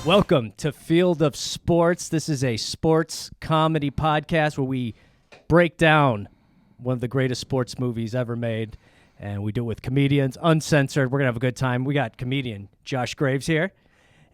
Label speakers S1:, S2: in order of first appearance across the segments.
S1: Welcome to Field of Sports. This is a sports comedy podcast where we break down one of the greatest sports movies ever made, and we do it with comedians, uncensored. We're going to have a good time. We got comedian Josh Graves here,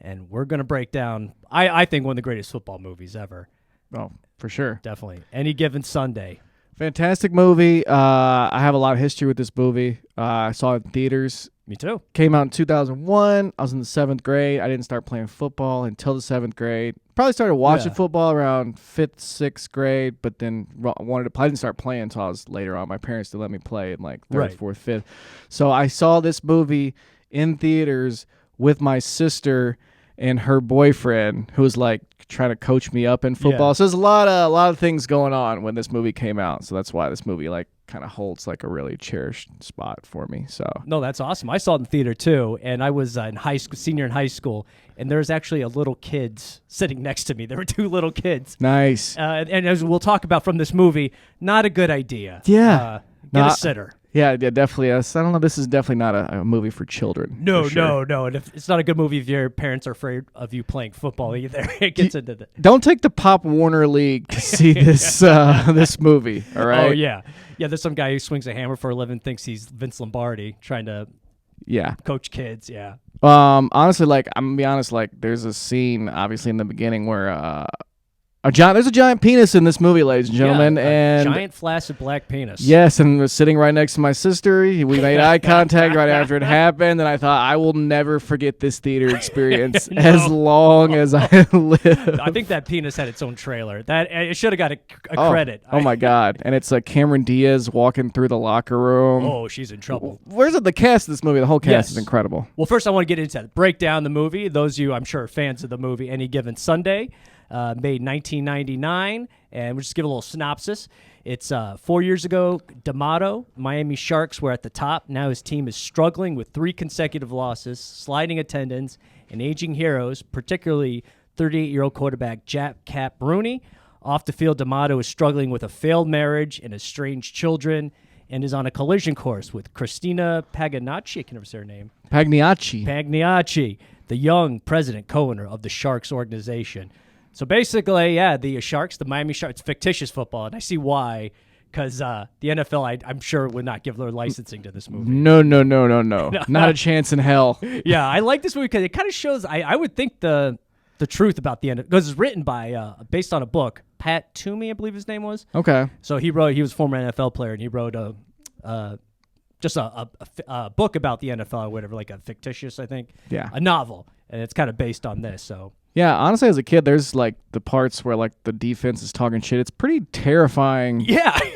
S1: and we're going to break down, I think, one of the greatest football movies ever.
S2: Oh, for sure.
S1: Definitely. Any Given Sunday.
S2: Fantastic movie. I have a lot of history with this movie. I saw it in theaters.
S1: Me too.
S2: Came out in 2001. I was in the 7th grade. I didn't start playing football until the 7th grade. Probably started watching football around 5th, 6th grade, but then I didn't start playing until I was later on. My parents didn't let me play in like 3rd, 4th, 5th. So I saw this movie in theaters with my sister and her boyfriend, who was like trying to coach me up in football. Yeah. So there's a lot of things going on when this movie came out. So that's why this movie like kind of holds like a really cherished spot for me. So
S1: no, that's awesome. I saw it in theater too, and I was in high school, senior in high school, and there was actually a little kids sitting next to me. There were 2 little kids.
S2: Nice.
S1: And as we'll talk about from this movie, not a good idea.
S2: Yeah.
S1: Get a sitter.
S2: Yeah, definitely. I don't know. This is definitely not a movie for children.
S1: No,
S2: for sure.
S1: no. And it's not a good movie if your parents are afraid of you playing football either. It gets into the.
S2: Don't take the Pop Warner League to see this this movie. All right.
S1: Oh yeah. There's some guy who swings a hammer for a living, thinks he's Vince Lombardi, trying to coach kids. Yeah.
S2: Honestly, like I'm gonna be honest, like there's a scene obviously in the beginning where there's a giant penis in this movie, ladies and gentlemen, and
S1: giant flaccid black penis.
S2: Yes, and was sitting right next to my sister. We made eye contact right after it happened, and I thought I will never forget this theater experience as long as I live.
S1: I think that penis had its own trailer. That it should have got a credit.
S2: Oh my God! And it's like Cameron Diaz walking through the locker room.
S1: Oh, she's in trouble.
S2: Where's the cast of this movie? The whole cast is incredible.
S1: Well, first I want to get into that. Break down the movie. Those of you, I'm sure, are fans of the movie Any Given Sunday. Made 1999, and we'll just give a little synopsis. It's 4 years ago, D'Amato, Miami Sharks were at the top. Now his team is struggling with 3 consecutive losses, sliding attendance, and aging heroes, particularly 38-year-old quarterback Jack Cap Rooney. Off the field, D'Amato is struggling with a failed marriage and estranged children, and is on a collision course with Christina Paganacci. I can never say her name. Pagnacci, the young president co-owner of the Sharks organization. So basically, the Sharks, the Miami Sharks, it's fictitious football, and I see why, because the NFL, I'm sure, would not give their licensing to this movie.
S2: No. Not a chance in hell.
S1: Yeah, I like this movie because it kind of shows, I would think the truth about the NFL, because it's written by, based on a book, Pat Toomey, I believe his name was.
S2: Okay.
S1: So he was a former NFL player, and he wrote a book about the NFL or whatever, like a fictitious, I think.
S2: Yeah.
S1: A novel, and it's kind of based on this, so.
S2: Yeah, honestly, as a kid, there's like the parts where like the defense is talking shit. It's pretty terrifying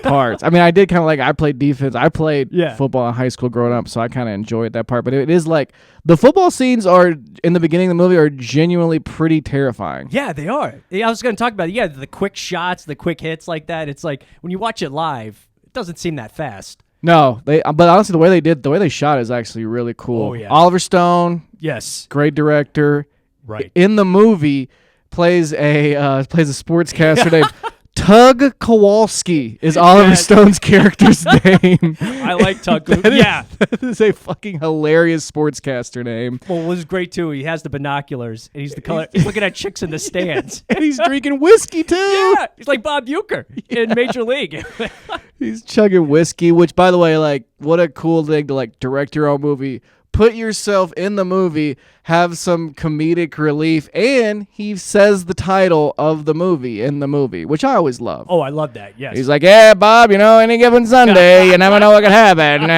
S2: parts. I mean, I did kind of like, I played defense. I played football in high school growing up, so I kind of enjoyed that part. But it is like the football scenes are in the beginning of the movie are genuinely pretty terrifying.
S1: Yeah, they are. I was going to talk about it. Yeah, the quick shots, the quick hits like that. It's like when you watch it live, it doesn't seem that fast.
S2: No, but honestly, the way they shot is actually really cool.
S1: Oh, yeah.
S2: Oliver Stone,
S1: yes,
S2: great director.
S1: Right.
S2: In the movie, plays a sportscaster named Tug Kowalski is Oliver Stone's character's name.
S1: I like Tug.
S2: That is a fucking hilarious sportscaster name.
S1: Well, it was great too. He has the binoculars, and he's looking at chicks in the stands,
S2: and he's drinking whiskey too.
S1: Yeah, he's like Bob Uecker in Major League.
S2: He's chugging whiskey, which, by the way, like, what a cool thing to like direct your own movie. Put yourself in the movie, have some comedic relief, and he says the title of the movie in the movie, which I always love.
S1: Oh, I love that, yes.
S2: He's like, yeah, Bob, any given Sunday, you never know what could happen.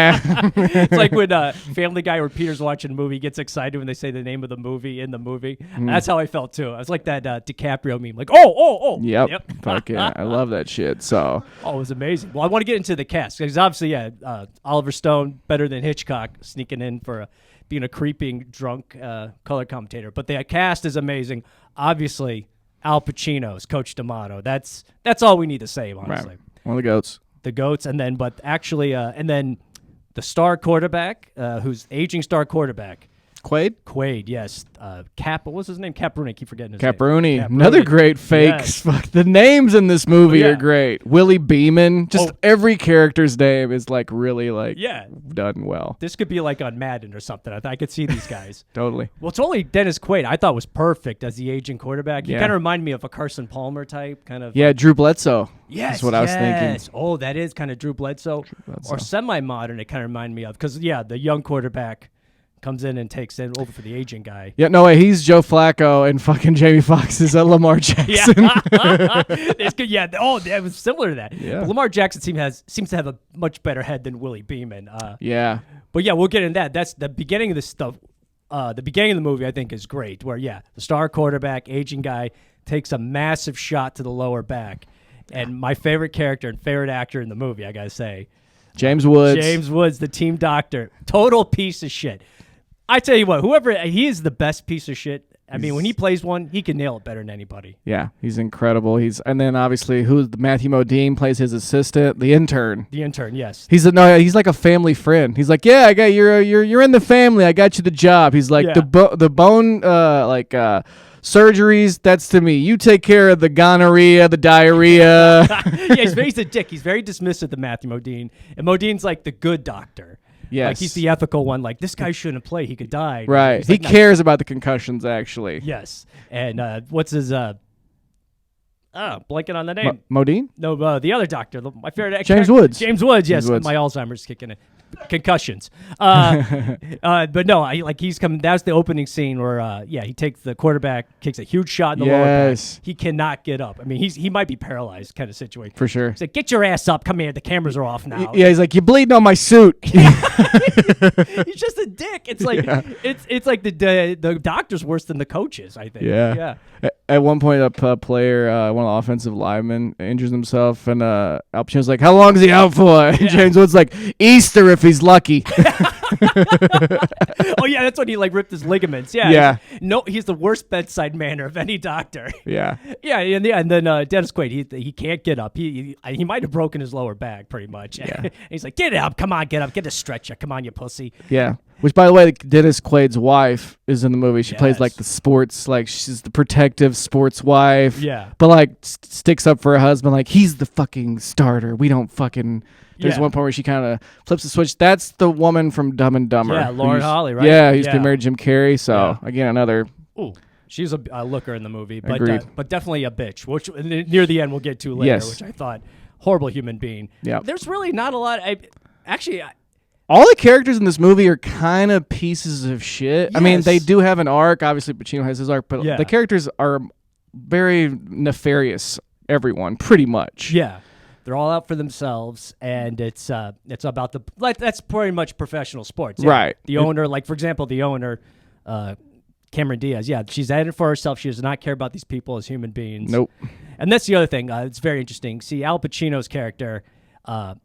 S1: It's like when Family Guy or Peter's watching a movie, gets excited when they say the name of the movie in the movie. That's how I felt, too. I was like that DiCaprio meme, like, oh.
S2: Yep. Fuck yeah, I love that shit, so.
S1: Oh, it was amazing. Well, I want to get into the cast, because obviously, Oliver Stone, better than Hitchcock, sneaking in for being a creeping drunk color commentator. But the cast is amazing. Obviously, Al Pacino's Coach D'Amato. That's all we need to say, honestly.
S2: Right. One of the goats.
S1: The goats, and then the star quarterback, who's aging star quarterback.
S2: Quaid?
S1: Quaid, yes. What was his name? Caproni. I keep forgetting his
S2: Caproni.
S1: name.
S2: Another great fake.
S1: Yes.
S2: Fuck, the names in this movie
S1: Yeah.
S2: are great. Willie Beeman. Just every character's name is like really like done well.
S1: This could be like on Madden or something. I could see these guys.
S2: Totally.
S1: Well, it's only Dennis Quaid I thought was perfect as the aging quarterback. He
S2: Yeah.
S1: kind of reminded me of a Carson Palmer type kind of.
S2: Yeah, Drew Bledsoe.
S1: Yes,
S2: That's what I was thinking.
S1: Oh, that is kind of Drew Bledsoe. Or semi-modern. It kind of reminded me of because the young quarterback comes in and takes it over for the aging guy.
S2: Yeah, no way. He's Joe Flacco and fucking Jamie Foxx is Lamar Jackson.
S1: Yeah. Oh, that was similar to that.
S2: Yeah.
S1: But Lamar Jackson seems to have a much better head than Willie Beeman.
S2: Yeah.
S1: But yeah, we'll get into that. That's the beginning of this stuff. The beginning of the movie, I think, is great. Where the star quarterback, aging guy, takes a massive shot to the lower back, and my favorite character and favorite actor in the movie, I gotta say,
S2: James Woods.
S1: James Woods, the team doctor, total piece of shit. I tell you what, he is the best piece of shit. I mean, when he plays one, he can nail it better than anybody.
S2: Yeah, he's incredible. And then obviously Matthew Modine plays his assistant, the intern.
S1: The intern, yes.
S2: He's like a family friend. He's like, yeah, I got you're in the family. I got you the job. He's like the bone surgeries. That's to me. You take care of the gonorrhea, the diarrhea.
S1: He's a dick. He's very dismissive to Matthew Modine, and Modine's like the good doctor.
S2: Yes.
S1: Like he's the ethical one. Like this guy shouldn't play. He could die.
S2: Right. He cares about the concussions actually.
S1: Yes. And what's his blanking on the name.
S2: Modine?
S1: No, the other doctor. My favorite actor.
S2: James Woods.
S1: James Woods. Yes.
S2: James Woods.
S1: My Alzheimer's kicking in. Concussions. But no, he's coming. That's the opening scene where he takes the quarterback, kicks a huge shot in the lower back. He cannot get up. I mean, he might be paralyzed kind of situation.
S2: For sure.
S1: He's like, get your ass up. Come here. The cameras are off now.
S2: Yeah, he's like, you're bleeding on my suit.
S1: He's just a dick. It's like it's like the doctor's worse than the coaches, I think.
S2: Yeah. At one point, a player, one of the offensive linemen, injures himself, and Al Pacino's like, "How long is he out for?" And James Woods like, "Easter if he's lucky."
S1: Oh yeah, that's when he like ripped his ligaments. Yeah. He's the worst bedside manner of any doctor.
S2: Yeah.
S1: And then Dennis Quaid, he can't get up. He might have broken his lower back pretty much.
S2: Yeah.
S1: He's like, get up, come on, get up, get a stretcher, come on, you pussy.
S2: Yeah. Which, by the way, Dennis Quaid's wife is in the movie. She plays like the sports, like she's the protective sports wife.
S1: Yeah.
S2: But like sticks up for her husband, like he's the fucking starter. We don't fucking. There's one point where she kind of flips the switch. That's the woman from Dumb and Dumber.
S1: Yeah, Lauren Holly, right?
S2: Yeah, who's been married to Jim Carrey. So again, another.
S1: Ooh. She's a looker in the movie, but definitely a bitch, which near the end we'll get to later, which I thought horrible human being. Yeah. There's really not a lot.
S2: All the characters in this movie are kind of pieces of shit. Yes. I mean, they do have an arc. Obviously, Pacino has his arc, but the characters are very nefarious. Everyone, pretty much.
S1: Yeah. They're all out for themselves, and it's about that's pretty much professional sports. Yeah.
S2: Right.
S1: The owner, like, for example, Cameron Diaz, she's at it for herself. She does not care about these people as human beings.
S2: Nope.
S1: And that's the other thing. It's very interesting. See, Al Pacino's character,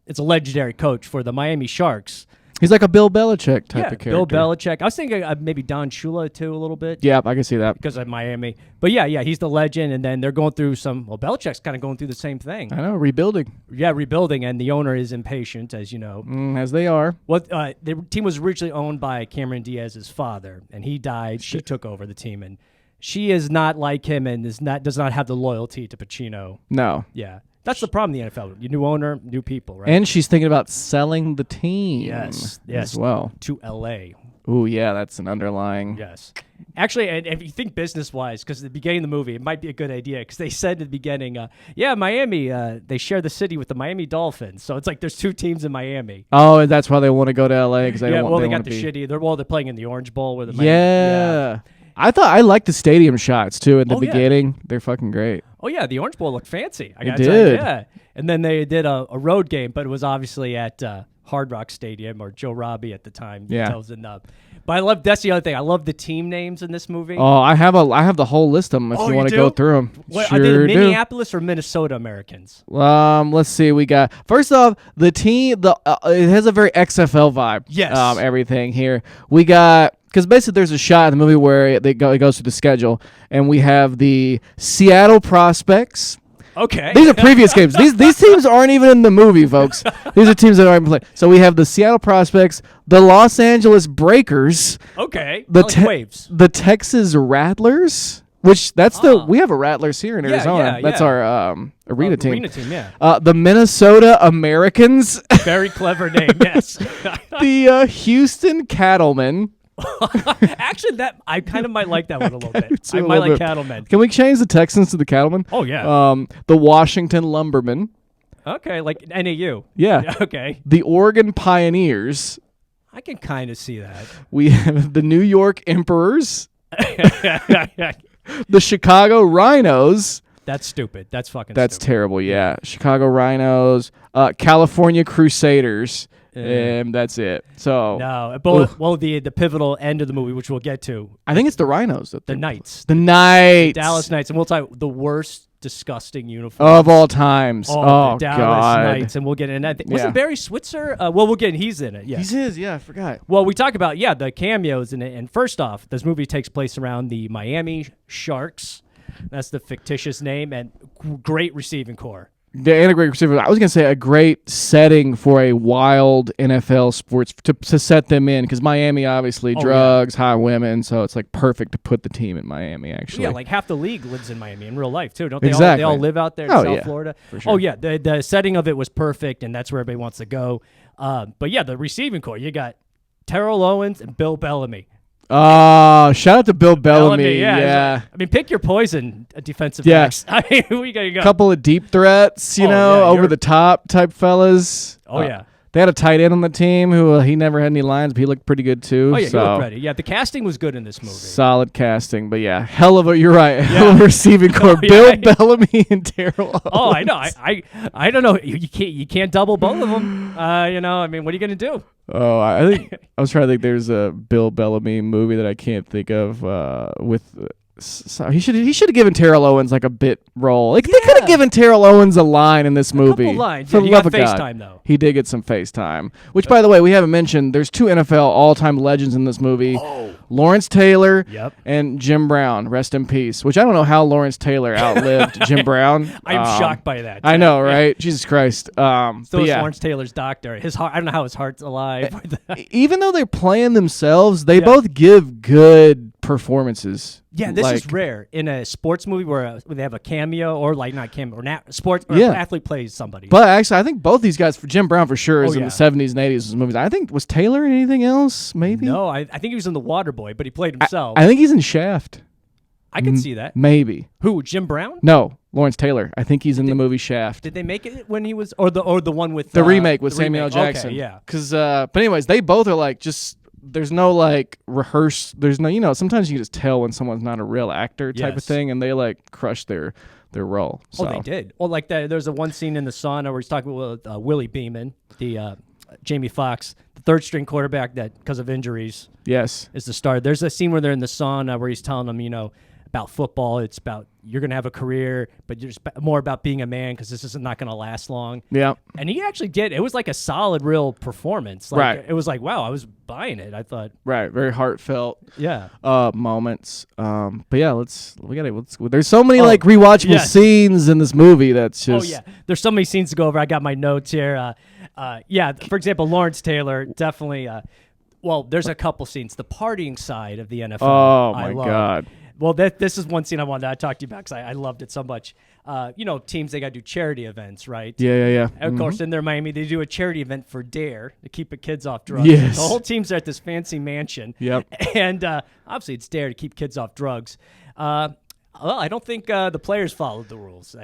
S1: it's a legendary coach for the Miami Sharks.
S2: He's like a Bill Belichick type of character.
S1: Bill Belichick. I was thinking maybe Don Shula, too, a little bit.
S2: Yeah, I can see that.
S1: Because of Miami. But he's the legend, and then they're going through Belichick's kind of going through the same thing.
S2: I know, rebuilding.
S1: Yeah, rebuilding, and the owner is impatient, as you know.
S2: As they are.
S1: Well, the team was originally owned by Cameron Diaz's father, and he died. She took over the team, and she is not like him and does not have the loyalty to Pacino.
S2: No.
S1: Yeah. That's the problem in the NFL. Your new owner, new people, right?
S2: And she's thinking about selling the team.
S1: Yes.
S2: As well.
S1: To L.A.
S2: Ooh, yeah, that's an underlying.
S1: Yes. Actually, and if you think business-wise, because at the beginning of the movie, it might be a good idea, because they said at the beginning, Miami, they share the city with the Miami Dolphins. So it's like there's two teams in Miami.
S2: Oh, and that's why they want to go to L.A. because they
S1: got the shitty. They're playing in the Orange Bowl with the Miami.
S2: Yeah. I liked the stadium shots, too, at the beginning. They're fucking great.
S1: Oh, yeah, the Orange Bowl looked fancy.
S2: It did.
S1: Yeah. And then they did a road game, but it was obviously at Hard Rock Stadium or Joe Robbie at the time.
S2: Yeah.
S1: But that's the other thing. I love the team names in this movie.
S2: Oh, I have the whole list of them if you want to go through them.
S1: Are they the Minneapolis or Minnesota Americans?
S2: Let's see. We got, first off, the team, it has a very XFL vibe.
S1: Yes.
S2: Everything here. We got, because basically there's a shot in the movie where it goes through the schedule, and we have the Seattle Prospects,
S1: Okay.
S2: These are previous games. These teams aren't even in the movie, folks. These are teams that aren't playing. So we have the Seattle Prospects, the Los Angeles Breakers,
S1: Okay.
S2: the
S1: Waves.
S2: the Texas Rattlers, which we have a Rattlers here in Arizona. That's our arena team.
S1: Arena team, yeah.
S2: The Minnesota Americans,
S1: Very clever name, yes.
S2: the Houston Cattlemen.
S1: Actually, I kind of might like that one a little bit.
S2: too,
S1: I
S2: a
S1: might
S2: little
S1: like
S2: bit.
S1: Cattlemen.
S2: Can we change the Texans to the Cattlemen?
S1: Oh, yeah.
S2: The Washington Lumbermen.
S1: Okay, like NAU.
S2: Yeah.
S1: Okay.
S2: The Oregon Pioneers.
S1: I can kind of see that.
S2: We have the New York Emperors. The Chicago Rhinos.
S1: That's stupid. That's fucking
S2: That's
S1: stupid.
S2: terrible, yeah. Chicago Rhinos. California Crusaders. And that's it. So
S1: No, but well, the pivotal end of the movie, which we'll get to,
S2: I think it's the Rhinos.
S1: the Knights,
S2: The Knights.
S1: Dallas Knights, and we'll talk the worst, disgusting uniform
S2: of all times.
S1: Oh, the Dallas
S2: God.
S1: Knights, and we'll get in that. Wasn't Barry Switzer? Well, we'll get in. He's in it. Yeah,
S2: Yeah, I forgot.
S1: Well, we talk about the cameos in it, and first off, this movie takes place around the Miami Sharks. That's the fictitious name, and great receiving core.
S2: And a great receiver. I was going to say a great setting for a wild NFL sports to set them in, because Miami, obviously, drugs, hot women, so it's like perfect to put the team in Miami, actually.
S1: Yeah, like half the league lives in Miami in real life, too. Don't they
S2: Exactly.
S1: They all live out there in South Florida?
S2: For sure.
S1: Oh, yeah. The setting of it was perfect, and that's where everybody wants to go. But, yeah, the receiving core, you got Terrell Owens and Bill Bellamy.
S2: Oh, shout out to Bill Bellamy. Yeah.
S1: I mean, pick your poison, defensive
S2: Yeah.
S1: backs. I mean, we got to go.
S2: Couple of deep threats, over the top type fellas.
S1: Oh, yeah.
S2: They had a tight end on the team who he never had any lines, but he looked pretty good too.
S1: Oh, yeah,
S2: so.
S1: you look ready. Yeah, the casting was good in this movie.
S2: Solid casting, but yeah, hell of a receiving core. Bill Bellamy and Terrell Owens.
S1: Oh, I know. I don't know. You can't double both of them. I mean, what are you gonna do?
S2: Oh, I think I was trying to think. There's a Bill Bellamy movie that I can't think of with. So he should have given Terrell Owens like a bit role. Like they could have given Terrell Owens a line in this movie.
S1: Couple lines.
S2: For
S1: Yeah,
S2: the love of
S1: FaceTime
S2: God.
S1: though.
S2: He did get some FaceTime. Which, by the way, we haven't mentioned. There's two NFL all-time legends in this movie.
S1: Oh.
S2: Lawrence Taylor
S1: Yep.
S2: and Jim Brown. Rest in peace. Which I don't know how Lawrence Taylor outlived Jim Brown.
S1: I'm shocked by that.
S2: I know, right? Jesus Christ.
S1: So
S2: but
S1: is
S2: yeah.
S1: Lawrence Taylor's doctor. His heart. I don't know how his heart's alive.
S2: Even though they're playing themselves, they both give good performances.
S1: Yeah, this is rare in a sports movie where they have a cameo or like not cameo or sports or athlete plays somebody.
S2: But actually, I think both these guys, for Jim Brown for sure, is in
S1: yeah.
S2: the 70s and 80s movies. I think was Taylor in anything else? Maybe.
S1: No, I think he was in The Waterboy, but he played himself.
S2: I think he's in Shaft.
S1: I can see that.
S2: Maybe.
S1: Who? Jim Brown?
S2: No, Lawrence Taylor. I think he's in the movie Shaft.
S1: Did they make it when he was or the one with
S2: The remake with
S1: the
S2: Samuel L.
S1: remake.
S2: Jackson.
S1: Okay, yeah.
S2: But anyways, they both are like just. There's no like rehearse. There's no, sometimes you can just tell when someone's not a real actor type of thing, and they like crush their role. So.
S1: Oh, they did. Well, like there's a one scene in The Sun where he's talking with Willie Beeman, the Jamie Foxx, the third string quarterback that because of injuries.
S2: Yes.
S1: Is the star. There's a scene where they're in the sauna where he's telling them, about football. It's about you're going to have a career, but you're more about being a man because this is not going to last long.
S2: Yeah.
S1: And he actually did. It was like a solid, real performance. Like,
S2: right.
S1: It was like, wow, I was buying it. I thought.
S2: Right. Very heartfelt.
S1: Yeah.
S2: Moments. But yeah, there's so many like rewatchable scenes in this movie that's just.
S1: Oh yeah. There's so many scenes to go over. I got my notes here. For example, Lawrence Taylor definitely. Well, there's a couple scenes. The partying side of the NFL.
S2: Oh my God.
S1: Well, this is one scene I wanted to talk to you about because I loved it so much. Teams, they got to do charity events, right?
S2: Yeah.
S1: And of course, in their Miami, they do a charity event for DARE to keep the kids off drugs.
S2: Yes.
S1: The whole team's at this fancy mansion.
S2: Yep.
S1: And obviously, it's DARE to keep kids off drugs. Well, I don't think the players followed the rules.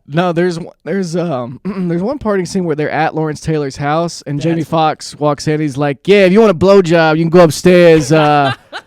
S2: No, there's one partying scene where they're at Lawrence Taylor's house, and Jamie Foxx walks in. He's like, "Yeah, if you want a blowjob, you can go upstairs.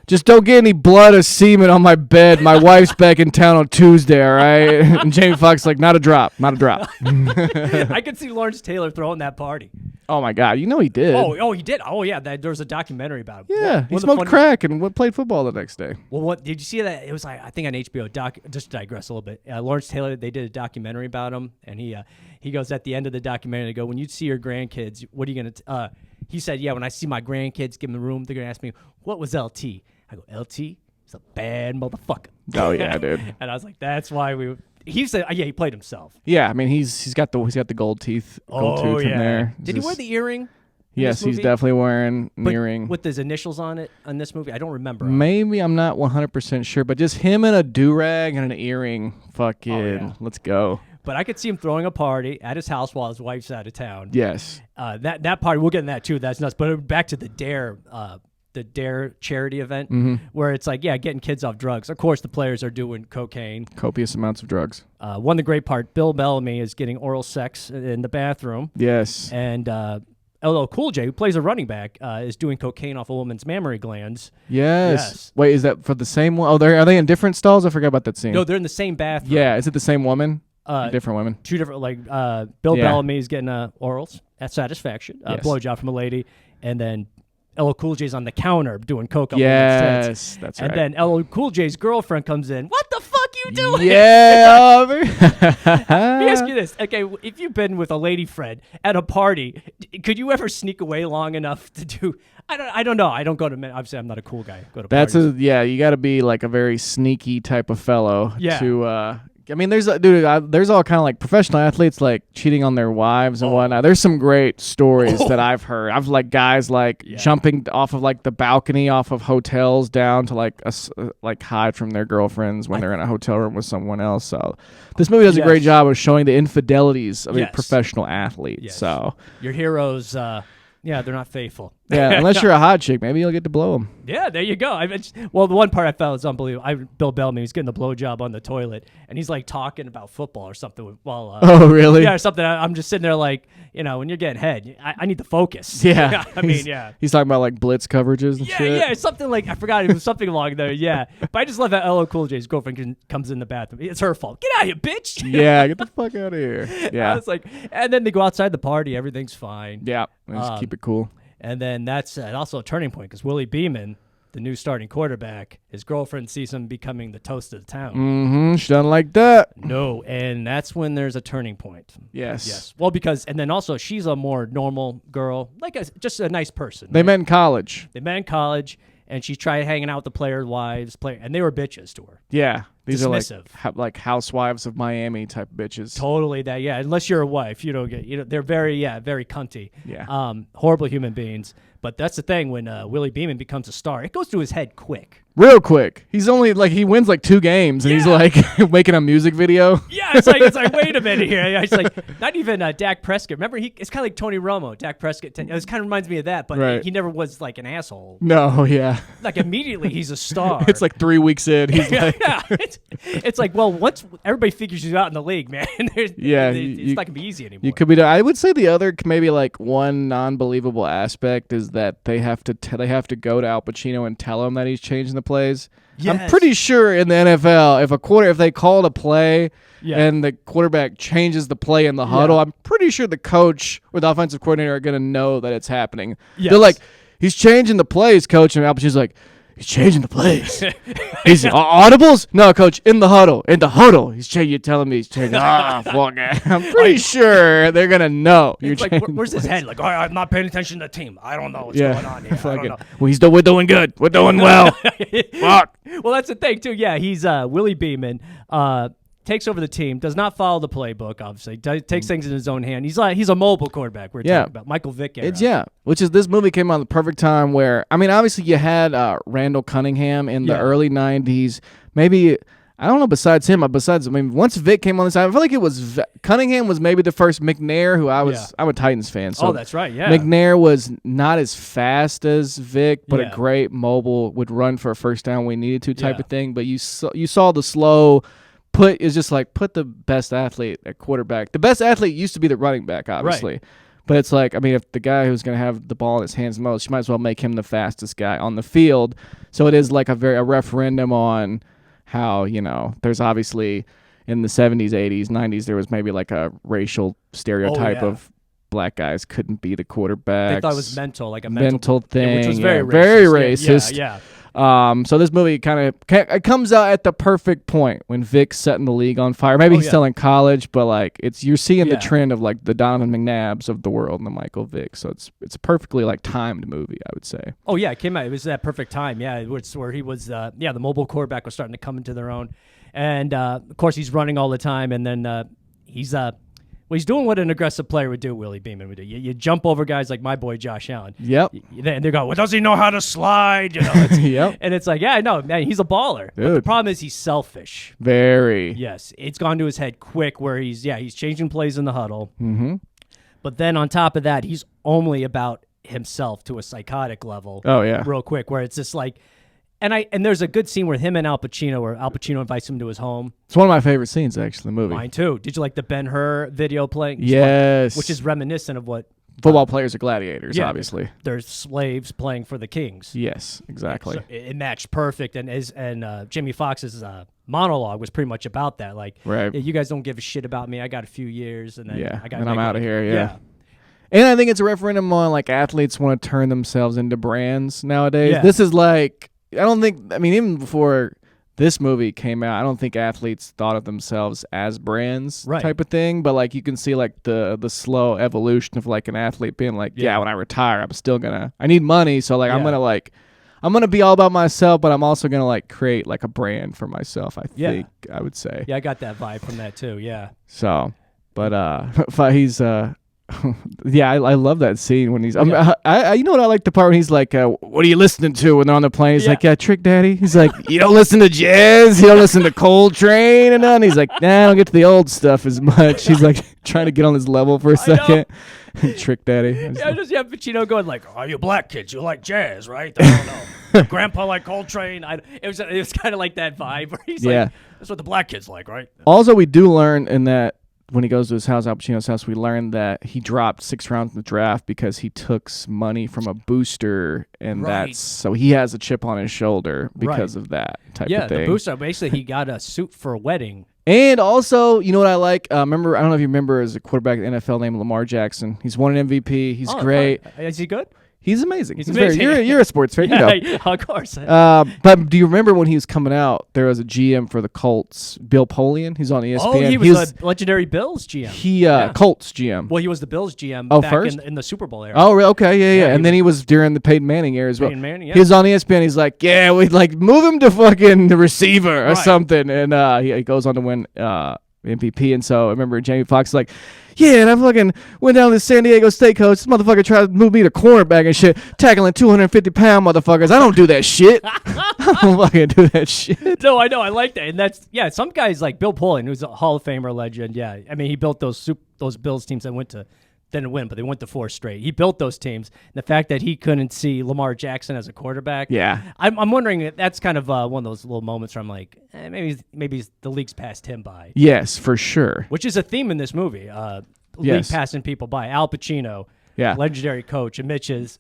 S2: Just don't get any blood or semen on my bed. My wife's back in town on Tuesday, all right?" And Jamie Foxx like, "Not a drop, not a drop."
S1: I could see Lawrence Taylor throwing that party.
S2: Oh my God, he did.
S1: Oh, he did. Oh yeah, there was a documentary about him.
S2: Yeah, he smoked crack and played football the next day.
S1: Well, what did you see that? It was like I think on HBO. Just to digress a little bit. Lawrence Taylor, they did a documentary about him, and he goes at the end of the documentary. They go, when you see your grandkids, what are you gonna? He said, yeah, when I see my grandkids, give them the room. They're gonna ask me, what was LT? I go, LT? He's a bad motherfucker.
S2: Oh yeah, dude.
S1: And I was like, that's why he played himself.
S2: Yeah, I mean he's got the gold tooth in there.
S1: Did he wear the earring?
S2: Yes, he's definitely wearing an earring
S1: with his initials on it on this movie. I don't remember.
S2: Maybe I'm not 100% sure, but just him in a do-rag and an earring. Fucking, let's go.
S1: But I could see him throwing a party at his house while his wife's out of town.
S2: Yes.
S1: That party, we'll get in that too. That's nuts. But back to the Dare charity event, where it's like, getting kids off drugs. Of course, the players are doing cocaine.
S2: Copious amounts of drugs.
S1: One of the great part, Bill Bellamy is getting oral sex in the bathroom.
S2: Yes.
S1: And LL Cool J, who plays a running back, is doing cocaine off a woman's mammary glands.
S2: Yes. Wait, is that for the same one? Oh, are they in different stalls? I forgot about that scene.
S1: No, they're in the same bathroom.
S2: Yeah, is it the same woman? Different women.
S1: Two different, Bill Bellamy is getting orals at Satisfaction, blowjob from a lady, and then LL Cool J's on the counter doing coke up women's tits.
S2: That's right.
S1: And then LL Cool J's girlfriend comes in. What the fuck you doing?
S2: Yeah.
S1: Let me ask you this. Okay, if you've been with a lady friend at a party, could you ever sneak away long enough to do? I don't know. I don't go to. Obviously, I'm not a cool guy. I go to parties.
S2: You got to be like a very sneaky type of fellow.
S1: Yeah.
S2: To I mean, there's all kind of like professional athletes like cheating on their wives and whatnot. There's some great stories that I've heard. I've like guys like jumping off of like the balcony off of hotels down to like hide from their girlfriends when they're in a hotel room with someone else. So this movie does a great job of showing the infidelities of a professional athlete.
S1: Yes.
S2: So
S1: your heroes, they're not faithful.
S2: Yeah, unless you're a hot chick, maybe you'll get to blow them.
S1: Yeah, there you go. The one part I felt was unbelievable. Bill Bellamy was getting the blowjob on the toilet, and he's like talking about football or something. While
S2: oh, really?
S1: Yeah, or something. I'm just sitting there like, when you're getting head, I need to focus.
S2: Yeah,
S1: He's
S2: talking about like blitz coverages and shit.
S1: Yeah, something like, I forgot, it was something along there. Yeah, but I just love that LL Cool J's girlfriend comes in the bathroom. It's her fault. Get out of here, bitch.
S2: Yeah, get the fuck out of here. Yeah,
S1: I was like, and then they go outside the party. Everything's fine.
S2: Yeah, just keep it cool.
S1: And then that's also a turning point because Willie Beeman, the new starting quarterback, his girlfriend sees him becoming the toast of the town.
S2: She doesn't like that.
S1: No, and that's when there's a turning point.
S2: Yes.
S1: Well, and then also she's a more normal girl, just a nice person.
S2: They met in college.
S1: And she tried hanging out with the players' wives, and they were bitches to her.
S2: Yeah. These
S1: dismissive.
S2: Are like housewives of Miami type bitches.
S1: Totally that, yeah. Unless you're a wife, you don't get, they're very cunty.
S2: Yeah.
S1: Horrible human beings. But that's the thing, when Willie Beeman becomes a star, it goes through his head quick.
S2: Real quick. He's only he wins 2 games and he's making a music video.
S1: Yeah, it's like wait a minute here. It's like not even Dak Prescott. Remember, it's kind of like Tony Romo. Dak Prescott. It kind of reminds me of that, but he never was like an asshole.
S2: No, yeah.
S1: Like immediately he's a star.
S2: It's like 3 weeks in. He's
S1: it's like, well, once everybody figures you out in the league, man. It's not gonna be easy anymore.
S2: You could be. I would say the other maybe one non-believable aspect is that they have to go to Al Pacino and tell him that he's changing the plays. Yes. I'm pretty sure in the NFL, if they called a play and the quarterback changes the play in the huddle, I'm pretty sure the coach or the offensive coordinator are going to know that it's happening. Yes. They're like, he's changing the plays, coach, and Al Pacino's like, he's changing the plays. He's audibles? No, coach, in the huddle. You're telling me he's changing. Fuck it. I'm pretty sure they're going to know.
S1: It's like, where's his head? Like, I'm not paying attention to the team. I don't know what's going on here. I don't know.
S2: Well, we're doing good. We're doing well. Fuck.
S1: Well, that's the thing, too. Yeah, he's Willie Beeman. Takes over the team, does not follow the playbook, obviously. Takes things in his own hand. He's a mobile quarterback we're talking about. Michael Vick era.
S2: Which is this movie came out at the perfect time where, I mean, obviously you had Randall Cunningham in the early 90s. Maybe, I don't know besides him, once Vick came on the side, I feel like it was, Cunningham was maybe the first. McNair, who I'm a Titans fan. So
S1: that's right, yeah.
S2: McNair was not as fast as Vick, but a great mobile, would run for a first down when we needed to type of thing. But you saw the slow put the best athlete at quarterback. The best athlete used to be the running back, obviously. Right. But it's like, I mean, if the guy who's going to have the ball in his hands most, you might as well make him the fastest guy on the field. So it is like a referendum on how, there's obviously in the 70s, 80s, 90s, there was maybe like a racial stereotype of black guys couldn't be the quarterback.
S1: They thought it was mental, like a
S2: mental thing.
S1: Which was very racist.
S2: Very racist.
S1: Yeah.
S2: So this movie it comes out at the perfect point when Vic's setting the league on fire. Maybe he's still in college, but you're seeing the trend of the Donovan McNabbs of the world and the Michael Vick. So it's a perfectly timed movie, I would say.
S1: Oh yeah, it came out. It was that perfect time. Yeah, where he was. The mobile quarterback was starting to come into their own. And of course, he's running all the time, and then he's doing what an aggressive player would do. Willie Beeman would do. You jump over guys like my boy Josh Allen.
S2: Yep.
S1: And they go, well, does he know how to slide?
S2: Yep.
S1: And it's like, yeah, I know, man. He's a baller.
S2: Dude.
S1: But the problem is he's selfish.
S2: Very.
S1: Yes, it's gone to his head quick. Where he's changing plays in the huddle.
S2: Mm-hmm.
S1: But then on top of that, he's only about himself to a psychotic level.
S2: Oh yeah.
S1: Real quick, where it's just like. And there's a good scene with him and Al Pacino where Al Pacino invites him to his home.
S2: It's one of my favorite scenes, actually, in the movie.
S1: Mine too. Did you like the Ben-Hur video playing?
S2: Yes.
S1: Which is reminiscent of what...
S2: Football players are gladiators, obviously.
S1: They're slaves playing for the kings.
S2: Yes, exactly.
S1: So it matched perfect. And Jamie Foxx's monologue was pretty much about that. Like,
S2: right.
S1: Yeah, you guys don't give a shit about me. I got a few years. And then
S2: I'm out of here, yeah. And I think it's a referendum on, like, athletes want to turn themselves into brands nowadays.
S1: Yeah.
S2: This is like... even before this movie came out, I don't think athletes thought of themselves as brands type of thing. But like you can see like the slow evolution of like an athlete being like, yeah, when I retire, I'm still I need money. So like I'm gonna be all about myself, but I'm also gonna like create like a brand for myself. I think I would say.
S1: Yeah, I got that vibe from that too. Yeah.
S2: So, but he's yeah, I love that scene when he's. I you know what I like the part when he's like, "What are you listening to?" When they're on the plane, he's like, "Yeah, Trick Daddy." He's like, "You don't listen to jazz, you don't listen to Coltrane," and none. He's like, "Nah, I don't get to the old stuff as much." He's like trying to get on his level for a second. Trick Daddy.
S1: Yeah, I just have Pacino going like, "Oh, you black kids, you like jazz, right?" I don't know. Grandpa like Coltrane. It was kind of like that vibe where he's like, "That's what the black kids like, right?" Also,
S2: we do learn in that. When he goes to his house, Al Pacino's house, we learned that he dropped 6 rounds in the draft because he took money from a booster, and so he has a chip on his shoulder because of that type of thing.
S1: Yeah, the booster. Basically, he got a suit for a wedding.
S2: And also, you know what I like? Remember, I don't know if you remember, as a quarterback in the NFL named Lamar Jackson. He's won an MVP. He's great.
S1: Is he good?
S2: He's amazing.
S1: He's amazing.
S2: You're a sports fan, you know.
S1: Of course.
S2: But do you remember when he was coming out, there was a GM for the Colts, Bill Polian. He's on ESPN.
S1: Oh, he was a legendary Bills GM.
S2: Colts GM.
S1: Well, he was the Bills GM
S2: first?
S1: in the Super Bowl era.
S2: Oh, okay, yeah. And then he was during the Peyton Manning era as well.
S1: Peyton Manning,
S2: He was on ESPN. He's like, yeah, we'd like move him to fucking the receiver or something. And he goes on to win MVP. And so I remember Jamie Foxx like, yeah, and I fucking went down to the San Diego State coach. This motherfucker tried to move me to cornerback and shit, tackling 250-pound motherfuckers. I don't do that shit. I don't fucking do that shit.
S1: No, I know. I like that. And that's, some guys like Bill Polian, who's a Hall of Famer legend. Yeah. I mean, he built those Bills teams that didn't win, but they went to 4 straight. He built those teams. And the fact that he couldn't see Lamar Jackson as a quarterback.
S2: Yeah.
S1: I'm wondering if that's kind of one of those little moments where I'm like, maybe the league's passed him by.
S2: Yes, for sure.
S1: Which is a theme in this movie. League passing people by. Al Pacino, legendary coach, and Mitch is,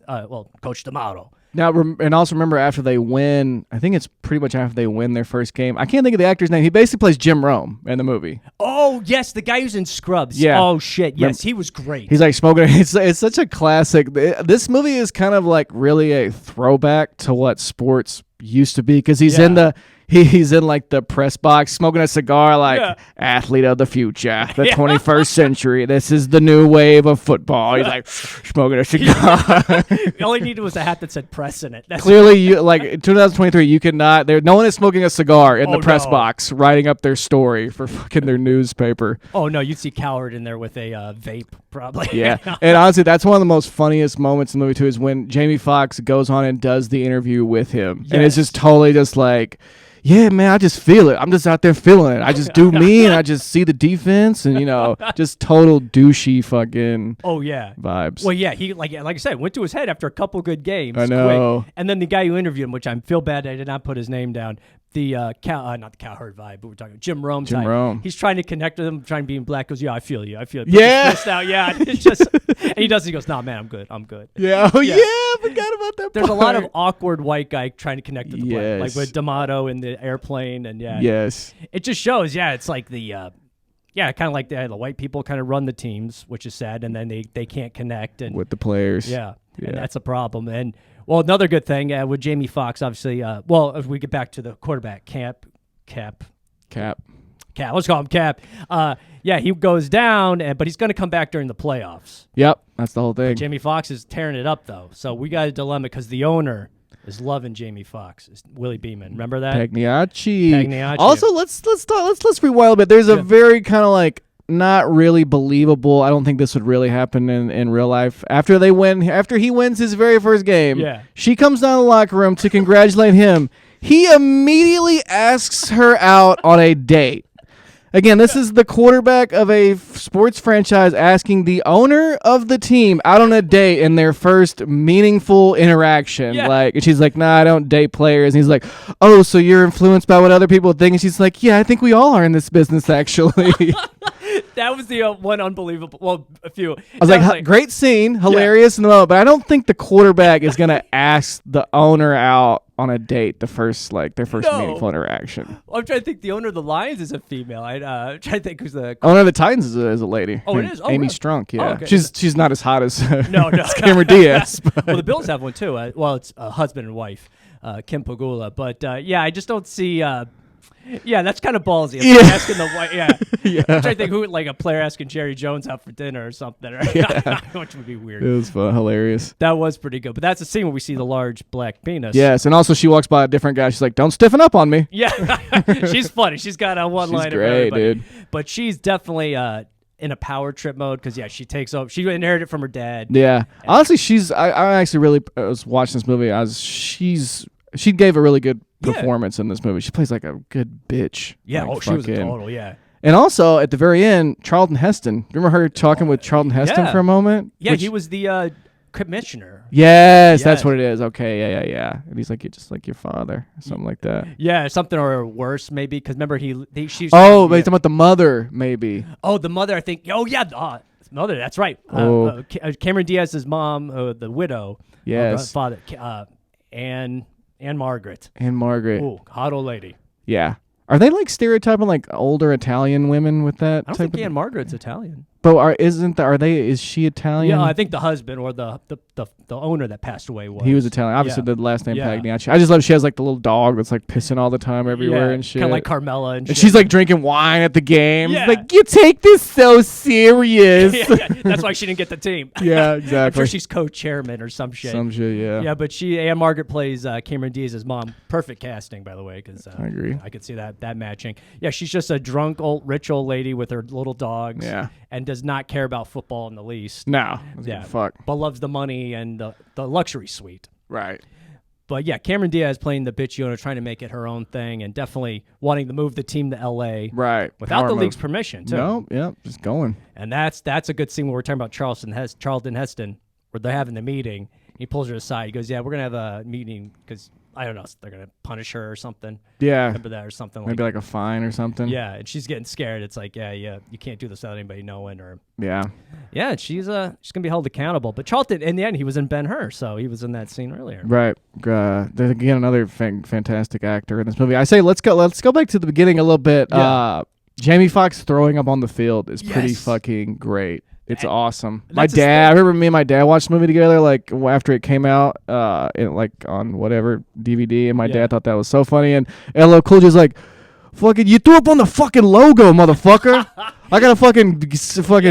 S1: Coach D'Amato.
S2: Now, and also remember after they win, I think it's pretty much after they win their first game. I can't think of the actor's name. He basically plays Jim Rome in the movie.
S1: Oh, yes, the guy who's in Scrubs.
S2: Yeah.
S1: Oh, shit. Yes, he was great.
S2: He's like smoking. It's such a classic. This movie is kind of like really a throwback to what sports used to be because he's he's in like the press box smoking a cigar like athlete of the future, the 21st century. This is the new wave of football. He's like smoking a cigar.
S1: All he needed was a hat that said press in it.
S2: Clearly, you like in 2023, you cannot. No one is smoking a cigar in the press box writing up their story for fucking their newspaper.
S1: Oh no, you'd see Coward in there with a vape probably.
S2: Yeah, and honestly, that's one of the most funniest moments in the movie too. Is when Jamie Foxx goes on and does the interview with him, and it's just totally just like. Yeah, man, I just feel it. I'm just out there feeling it. I just do me, and I just see the defense, and just total douchey fucking vibes.
S1: Well, yeah, he like I said, went to his head after a couple good games.
S2: I know.
S1: Quick. And then the guy who interviewed him, which I feel bad I did not put his name down. The not the Cowherd vibe, but we're talking Jim Rome. He's trying to connect with him, trying to be in black. Goes, yeah, I feel you.
S2: Yeah.
S1: Out. Yeah. It's just, and he does. He goes, nah, man, I'm good.
S2: Yeah. Oh yeah. I forgot about that.
S1: There's
S2: part.
S1: a lot of awkward white guy trying to connect to the play, like with D'Amato in the airplane, and
S2: Yes.
S1: It just shows. Yeah, it's like the. Kind of like the white people kind of run the teams, which is sad, and then they can't connect and
S2: with the players.
S1: Yeah, and that's a problem. And well, another good thing with Jamie Foxx, obviously. If we get back to the quarterback, Cap. Let's call him Cap. He goes down, but he's going to come back during the playoffs.
S2: Yep, that's the whole thing.
S1: But Jamie Foxx is tearing it up though, so we got a dilemma because the owner is loving Jamie Foxx. It's Willie Beeman. Remember that?
S2: Pagliacci. Also, let's rewind a bit. There's a very kind of like not really believable. I don't think this would really happen in real life. After he wins his very first game, she comes down to the locker room to congratulate him. He immediately asks her out on a date. Again, this is the quarterback of a sports franchise asking the owner of the team out on a date in their first meaningful interaction.
S1: Yeah.
S2: Like, and she's like, "Nah, I don't date players." And he's like, "Oh, so you're influenced by what other people think?" And she's like, "Yeah, I think we all are in this business, actually."
S1: That was the one unbelievable. Well, a few.
S2: I was like, great scene, hilarious in the moment, but I don't think the quarterback is gonna ask the owner out on a date their first meaningful interaction.
S1: Well, I'm trying to think. The owner of the Lions is a female. I'm trying to think who's the
S2: owner of the Titans is a lady.
S1: Oh, it is. Oh,
S2: Amy
S1: really?
S2: Strunk. Yeah,
S1: Oh, okay.
S2: She's not as hot as
S1: no.
S2: Cameron Diaz. But.
S1: Well, the Bills have one too. Well, it's a husband and wife, Kim Pagula. But I just don't see. That's kind of ballsy. Asking the wife. Yeah. I'm trying to think who, like a player asking Jerry Jones out for dinner or something. Which would be weird.
S2: It was fun, hilarious.
S1: That was pretty good. But that's the scene where we see the large black penis.
S2: Yes, and also she walks by a different guy. She's like, "Don't stiffen up on me."
S1: Yeah, she's funny. She's got a one-liner.
S2: She's great, dude.
S1: But she's definitely in a power trip mode because she takes over. She inherited it from her dad.
S2: Yeah, honestly, I actually really was watching this movie. She gave a really good performance in this movie. She plays like a good bitch.
S1: Yeah,
S2: like,
S1: she was a total,
S2: And also, at the very end, Charlton Heston. Remember her talking with Charlton Heston for a moment?
S1: Yeah, he was the commissioner.
S2: Yes, that's what it is. Okay, yeah. And he's like, "You're just like your father," something like that.
S1: Yeah, something or worse maybe, because remember she's...
S2: Oh, but he's talking about the mother, maybe.
S1: Oh, the mother, I think. Oh, yeah, mother, that's right. Cameron Diaz's mom, the widow.
S2: Yes.
S1: Father, Anne Margaret.
S2: Ooh,
S1: hot old lady.
S2: Yeah. Are they like stereotyping like older Italian women with that?
S1: I don't think Anne Margaret's Italian.
S2: But is she Italian?
S1: Yeah, I think the husband or the owner that passed away was.
S2: He was Italian. Obviously, the last name Pagliacci. I just love she has like the little dog that's like pissing all the time everywhere and shit.
S1: Kind of like Carmela and shit.
S2: She's like drinking wine at the game.
S1: Yeah.
S2: Like, you take this so serious.
S1: That's why she didn't get the team.
S2: Yeah, exactly.
S1: I'm sure she's co-chairman or some shit.
S2: Yeah.
S1: Yeah, but Anne Margaret plays Cameron Diaz's mom. Perfect casting, by the way, because
S2: I agree.
S1: I could see that matching. Yeah, she's just a drunk, rich old lady with her little dogs.
S2: Yeah.
S1: And does not care about football in the least.
S2: No. Fuck.
S1: But loves the money and the luxury suite.
S2: Right.
S1: But yeah, Cameron Diaz playing the bitchy owner, trying to make it her own thing, and definitely wanting to move the team to L.A.
S2: Right.
S1: Without the league's permission, too.
S2: No, yeah, just going.
S1: And that's a good scene where we're talking about Charlton Heston, where they're having the meeting. He pulls her aside. He goes, "Yeah, we're gonna have a meeting because I don't know, they're gonna punish her or something."
S2: Yeah.
S1: Remember that or something?
S2: Maybe like a fine or something.
S1: Yeah, and she's getting scared. It's like, yeah, you can't do this without anybody knowing, or
S2: yeah,
S1: she's gonna be held accountable. But Charlton, in the end, he was in Ben-Hur, so he was in that scene earlier.
S2: Right. Again, another fantastic actor in this movie. I say let's go back to the beginning a little bit. Yeah. Jamie Foxx throwing up on the field is pretty fucking great. It's awesome. I remember me and my dad watched the movie together, like after it came out, on whatever DVD, and my dad thought that was so funny. And LL Cool J's like, "Fucking, you threw up on the fucking logo, motherfucker! I gotta fucking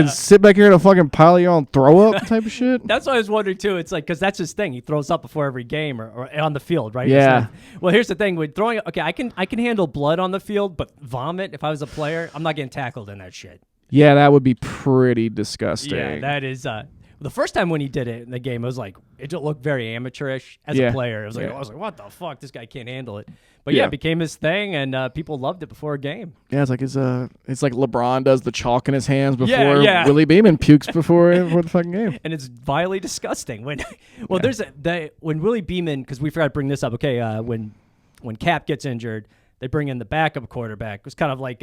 S2: sit back here in a fucking pile of your own throw up type of shit."
S1: That's what I was wondering too. It's like, because that's his thing. He throws up before every game or on the field, right?
S2: Yeah.
S1: Well, here's the thing with throwing. Okay, I can handle blood on the field, but vomit. If I was a player, I'm not getting tackled in that shit.
S2: Yeah, that would be pretty disgusting.
S1: Yeah, that is. The first time when he did it in the game, it was like it just looked very amateurish as a player. It was like I was like, what the fuck? This guy can't handle it. But it became his thing, and people loved it before a game. Yeah,
S2: it's like LeBron does the chalk in his hands before Willie Beeman pukes before the fucking game,
S1: and it's vilely disgusting. When when Willie Beeman, because we forgot to bring this up. Okay, when Cap gets injured, they bring in the backup quarterback. It was kind of like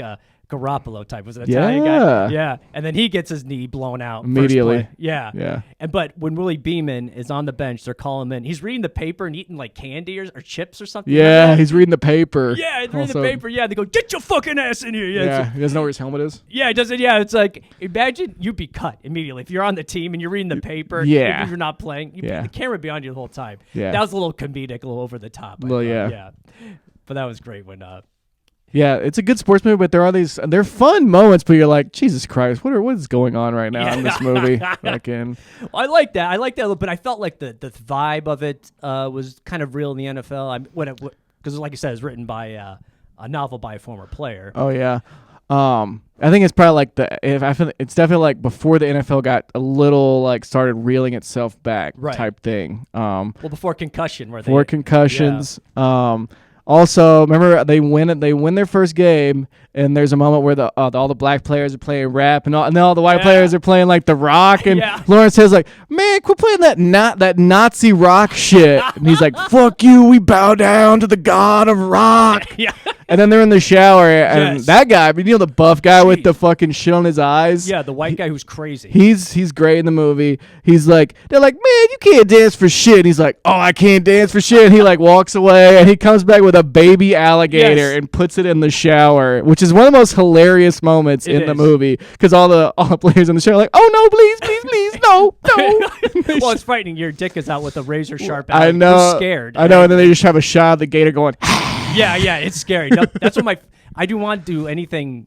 S1: Garoppolo type. Was an Italian guy. Yeah. And then he gets his knee blown out
S2: immediately.
S1: Yeah. But when Willie Beeman is on the bench, they're calling him in. He's reading the paper and eating like candy or chips or something.
S2: Yeah, he's reading the paper.
S1: Yeah, he's reading the paper. Yeah, they go, "Get your fucking ass in here."
S2: Yeah, he doesn't know where his helmet is.
S1: Yeah, he doesn't. Yeah, it's like, imagine you'd be cut immediately if you're on the team and you're reading the paper.
S2: Yeah.
S1: If you're not playing, the camera would be on you the whole time.
S2: Yeah.
S1: That was a little comedic, a little over the top.
S2: Well, yeah.
S1: But that was great when
S2: Yeah, it's a good sports movie, but they're fun moments, but you're like, Jesus Christ, what is going on right now in this movie? Fucking.
S1: I like that. I like that, but I felt like the vibe of it was kind of real in the NFL. Because, like you said, it's written by a novel by a former player.
S2: Oh yeah. I think it's probably like it's definitely like before the NFL got a little like started reeling itself back type thing.
S1: Well, before concussion,
S2: before concussions. Yeah. Also, remember they win their first game, and there's a moment where all the black players are playing rap, and then all the white players are playing like the rock, and Lawrence says like, "Man, quit playing that Nazi rock shit," and he's like, "Fuck you, we bow down to the god of rock."
S1: Yeah.
S2: And then they're in the shower, and that guy, the buff guy with the fucking shit on his eyes.
S1: Yeah, the white guy who's crazy.
S2: He's great in the movie. They're like, "Man, you can't dance for shit." And he's like, "Oh, I can't dance for shit." And he like walks away, and he comes back with a baby alligator and puts it in the shower, which is one of the most hilarious moments in the movie, because all the players in the shower are like, "Oh no, please, no."
S1: Well, it's frightening. Your dick is out with a razor sharp.
S2: I know.
S1: You're scared.
S2: I know, and then they just have a shot of the gator going.
S1: Yeah, it's scary. No, that's what I do want to do anything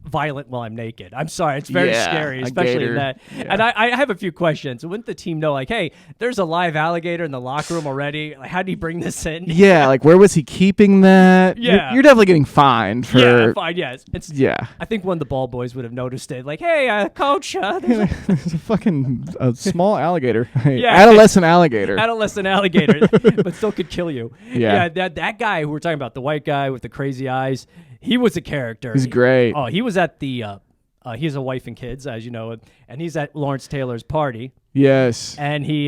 S1: violent while I'm naked. I'm sorry, it's very scary, especially in that. Yeah. And I have a few questions. Wouldn't the team know, like, hey, there's a live alligator in the locker room already? Like, how did he bring this in?
S2: Yeah, like where was he keeping that?
S1: Yeah,
S2: you're definitely getting fined for.
S1: Yeah, fine. Yes, I think one of the ball boys would have noticed it. Like, hey, coach, there's
S2: a fucking small alligator. Adolescent alligator,
S1: but still could kill you.
S2: Yeah,
S1: that guy who we're talking about, the white guy with the crazy eyes. He was a character.
S2: He's great.
S1: Oh, he was at the. He has a wife and kids, as you know, and he's at Lawrence Taylor's party.
S2: Yes.
S1: And he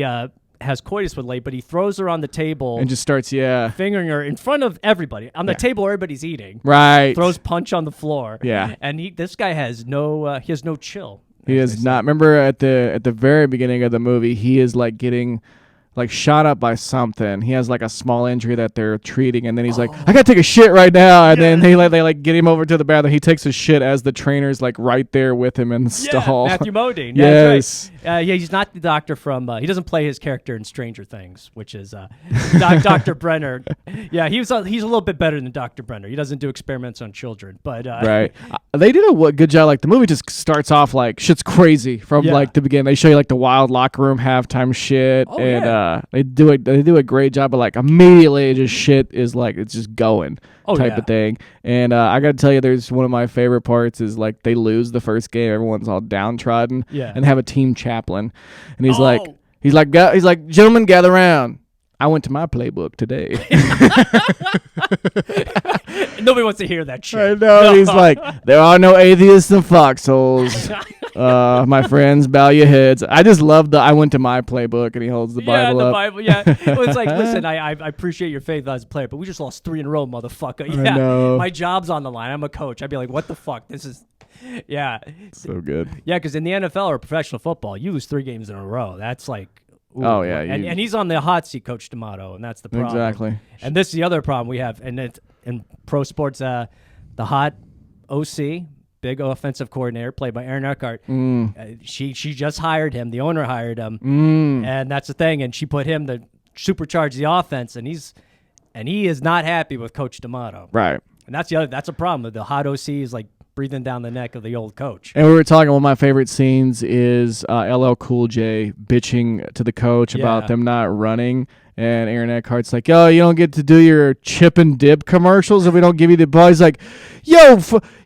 S1: has coitus with Leigh, but he throws her on the table
S2: and just starts,
S1: fingering her in front of everybody on the table. Everybody's eating.
S2: Right.
S1: Throws punch on the floor.
S2: Yeah.
S1: And this guy has no. He has no chill.
S2: He is not. Remember at the very beginning of the movie, he is like getting. Like shot up by something. He has like a small injury that they're treating, and then he's like, "I gotta take a shit right now." And then they get him over to the bathroom. He takes a shit as the trainer's like right there with him in the stall.
S1: Matthew Modine.
S2: Yes.
S1: Right. He's not the doctor from. He doesn't play his character in Stranger Things, which is Dr. Brenner. Yeah, he's a little bit better than Dr. Brenner. He doesn't do experiments on children, but
S2: right. They did a good job. Like the movie just starts off like shit's crazy from like the beginning. They show you like the wild locker room halftime shit, they do a great job of like immediately just shit is like it's just going type of thing. And I gotta tell you, there's one of my favorite parts is like they lose the first game, everyone's all downtrodden, and have a team chaplain, and he's like gentlemen, gather around. I went to my playbook today.
S1: Nobody wants to hear that shit.
S2: I know. He's like, there are no atheists in foxholes. My friends, bow your heads. I just love I went to my playbook, and he holds the Bible up.
S1: Bible, Well, it's like, listen, I appreciate your faith as a player, but we just lost 3 in a row, motherfucker. Yeah,
S2: I know.
S1: My job's on the line. I'm a coach. I'd be like, what the fuck? This is... Yeah.
S2: So good.
S1: Yeah, because in the NFL or professional football, you lose 3 games in a row. That's like... Ooh,
S2: oh, yeah.
S1: And he's on the hot seat, Coach D'Amato, and that's the problem.
S2: Exactly.
S1: And this is the other problem we have. And it's in pro sports, the hot OC, big offensive coordinator, played by Aaron Eckhart. She just hired him. The owner hired him. And that's the thing. And she put him to supercharge the offense, and he is not happy with Coach D'Amato.
S2: Right.
S1: And that's a problem. The hot OC is like breathing down the neck of the old coach.
S2: And we were talking, one of my favorite scenes is LL Cool J bitching to the coach about them not running. And Aaron Eckhart's like, "Yo, you don't get to do your chip and dip commercials if we don't give you the ball." He's like, "Yo,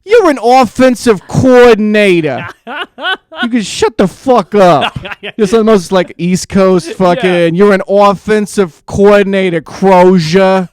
S2: you're an offensive coordinator. You can shut the fuck up." Just the most like East Coast fucking. You're an offensive coordinator, Crozier.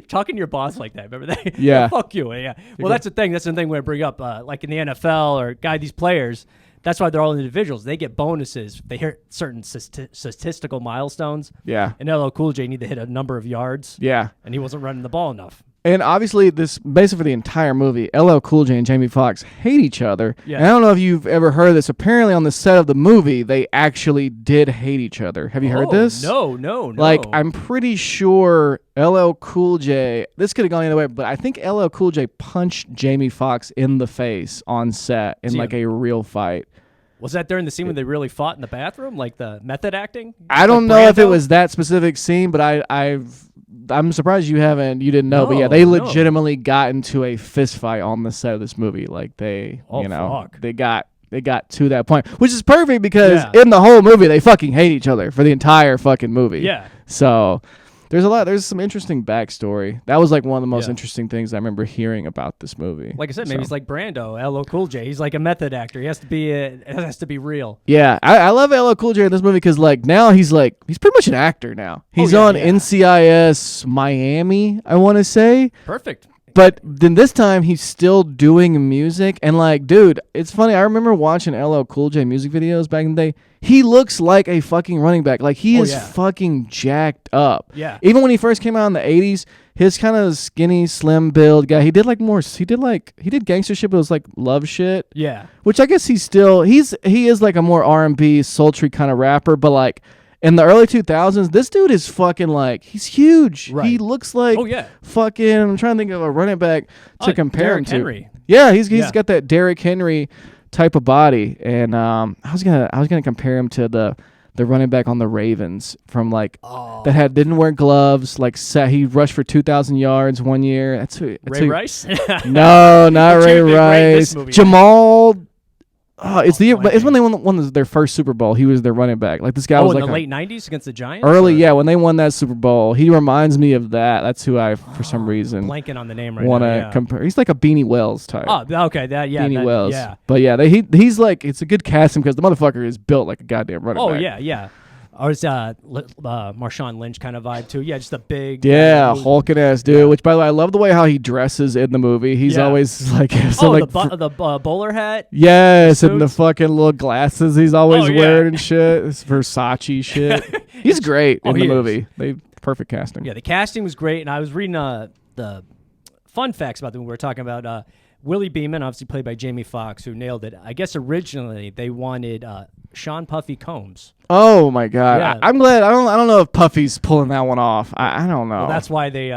S1: Talking to your boss like that, remember that?
S2: Yeah.
S1: Fuck you. Yeah. Well, that's the thing. That's the thing we bring up. Like in the NFL or these players, that's why they're all individuals. They get bonuses. They hit certain statistical milestones.
S2: Yeah.
S1: And LL Cool J need to hit a number of yards.
S2: Yeah.
S1: And he wasn't running the ball enough.
S2: And obviously, this basically the entire movie, LL Cool J and Jamie Foxx hate each other.
S1: Yeah.
S2: And I don't know if you've ever heard this. Apparently, on the set of the movie, they actually did hate each other. Have you heard this?
S1: No.
S2: Like, I'm pretty sure LL Cool J, this could have gone the other way, but I think LL Cool J punched Jamie Foxx in the face on set in like a real fight.
S1: Was that during the scene when they really fought in the bathroom, like the method acting?
S2: I don't know if it was that specific scene, but I'm surprised you didn't know, but yeah,
S1: No,
S2: they
S1: no.
S2: legitimately got into a fist fight on the set of this movie. Like they,
S1: Fuck.
S2: they got to that point, which is perfect because
S1: Yeah.
S2: in the whole movie they fucking hate each other for the entire fucking movie.
S1: Yeah.
S2: So there's some interesting backstory. That was like one of the most
S1: Yeah.
S2: interesting things I remember hearing about this movie.
S1: Like I said, maybe it's like Brando, LL Cool J. He's like a method actor. He has to be it has to be real.
S2: Yeah, I love LL Cool J in this movie because like now he's pretty much an actor now. He's on NCIS Miami, I want to say.
S1: Perfect.
S2: But then this time he's still doing music, and like, dude, it's funny. I remember watching LL Cool J music videos back in the day. He looks like a fucking running back. Like he is fucking jacked up.
S1: Yeah.
S2: Even when he first came out in the '80s, his kind of skinny, slim build guy. He did gangster shit, but it was like love shit.
S1: Yeah.
S2: Which I guess he is like a more R&B sultry kind of rapper, but like. In the early 2000s, this dude is fucking like, he's huge.
S1: Right.
S2: He looks like fucking, I'm trying to think of a running back to compare him to.
S1: Henry.
S2: Yeah, he's got that Derrick Henry type of body. And I was gonna compare him to the running back on the Ravens from like that didn't wear gloves, like he rushed for 2,000 yards one year. That's
S1: Ray Rice?
S2: No, not Ray Rice.
S1: Movie,
S2: Jamal. It's when they won their first Super Bowl. He was their running back. Like this guy was
S1: in
S2: like
S1: the late '90s against the Giants.
S2: when they won that Super Bowl. He reminds me of that. That's who I, for some reason,
S1: blanking on the name right
S2: want
S1: now.
S2: to compare. He's like a Beanie Wells type.
S1: Oh, okay,
S2: Beanie Wells.
S1: Yeah,
S2: but yeah, he's like, it's a good casting because the motherfucker is built like a goddamn running back.
S1: Oh yeah. Or it's Marshawn Lynch kind of vibe too. Yeah, just a big
S2: hulking ass dude. Which, by the way, I love the way how he dresses in the movie. He's always like
S1: the bowler hat.
S2: Yes, and the fucking little glasses he's always wearing and shit. It's Versace shit. He's great in the movie. Perfect casting.
S1: Yeah, the casting was great, and I was reading the fun facts about them. We were talking about Willie Beeman, obviously played by Jamie Foxx, who nailed it. I guess originally they wanted Sean Puffy Combs.
S2: Oh my God!
S1: Yeah.
S2: I'm glad. I don't know if Puffy's pulling that one off. I don't know.
S1: Well, that's why they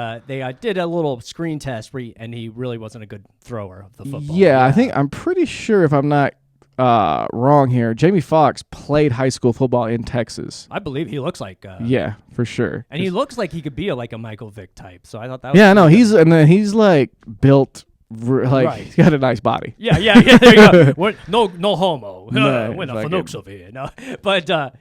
S1: did a little screen test and he really wasn't a good thrower of the football.
S2: Yeah, I'm pretty sure, if I'm not wrong here, Jamie Foxx played high school football in Texas.
S1: I believe he looks like.
S2: Yeah, for sure.
S1: And he looks like he could be like a Michael Vick type. So I thought that was.
S2: Yeah, no, he's like built. He's got a nice body.
S1: Yeah. There you go. No homo.
S2: No,
S1: We're not fanooks over here. No, but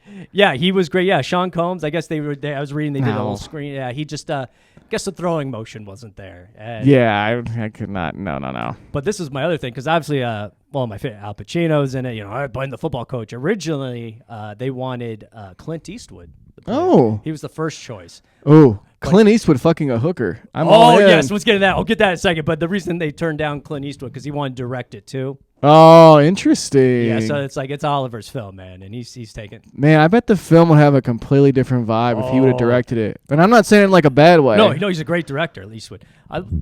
S1: he was great. Yeah, Sean Combs. I guess I was reading they did a whole screen. Yeah, he just guess the throwing motion wasn't there. And,
S2: I could not. No.
S1: But this is my other thing because obviously, my favorite Al Pacino's in it. You know, I played the football coach. Originally, they wanted Clint Eastwood. He was the first choice.
S2: Oh. Clint Eastwood fucking a hooker.
S1: Yes, let's get into that. I'll get that in a second. But the reason they turned down Clint Eastwood because he wanted to direct it too.
S2: Oh, interesting.
S1: Yeah, so it's Oliver's film, man, and he's taking.
S2: Man, I bet the film would have a completely different vibe if he would have directed it. And I'm not saying it in like a bad way.
S1: No, he's a great director, Eastwood.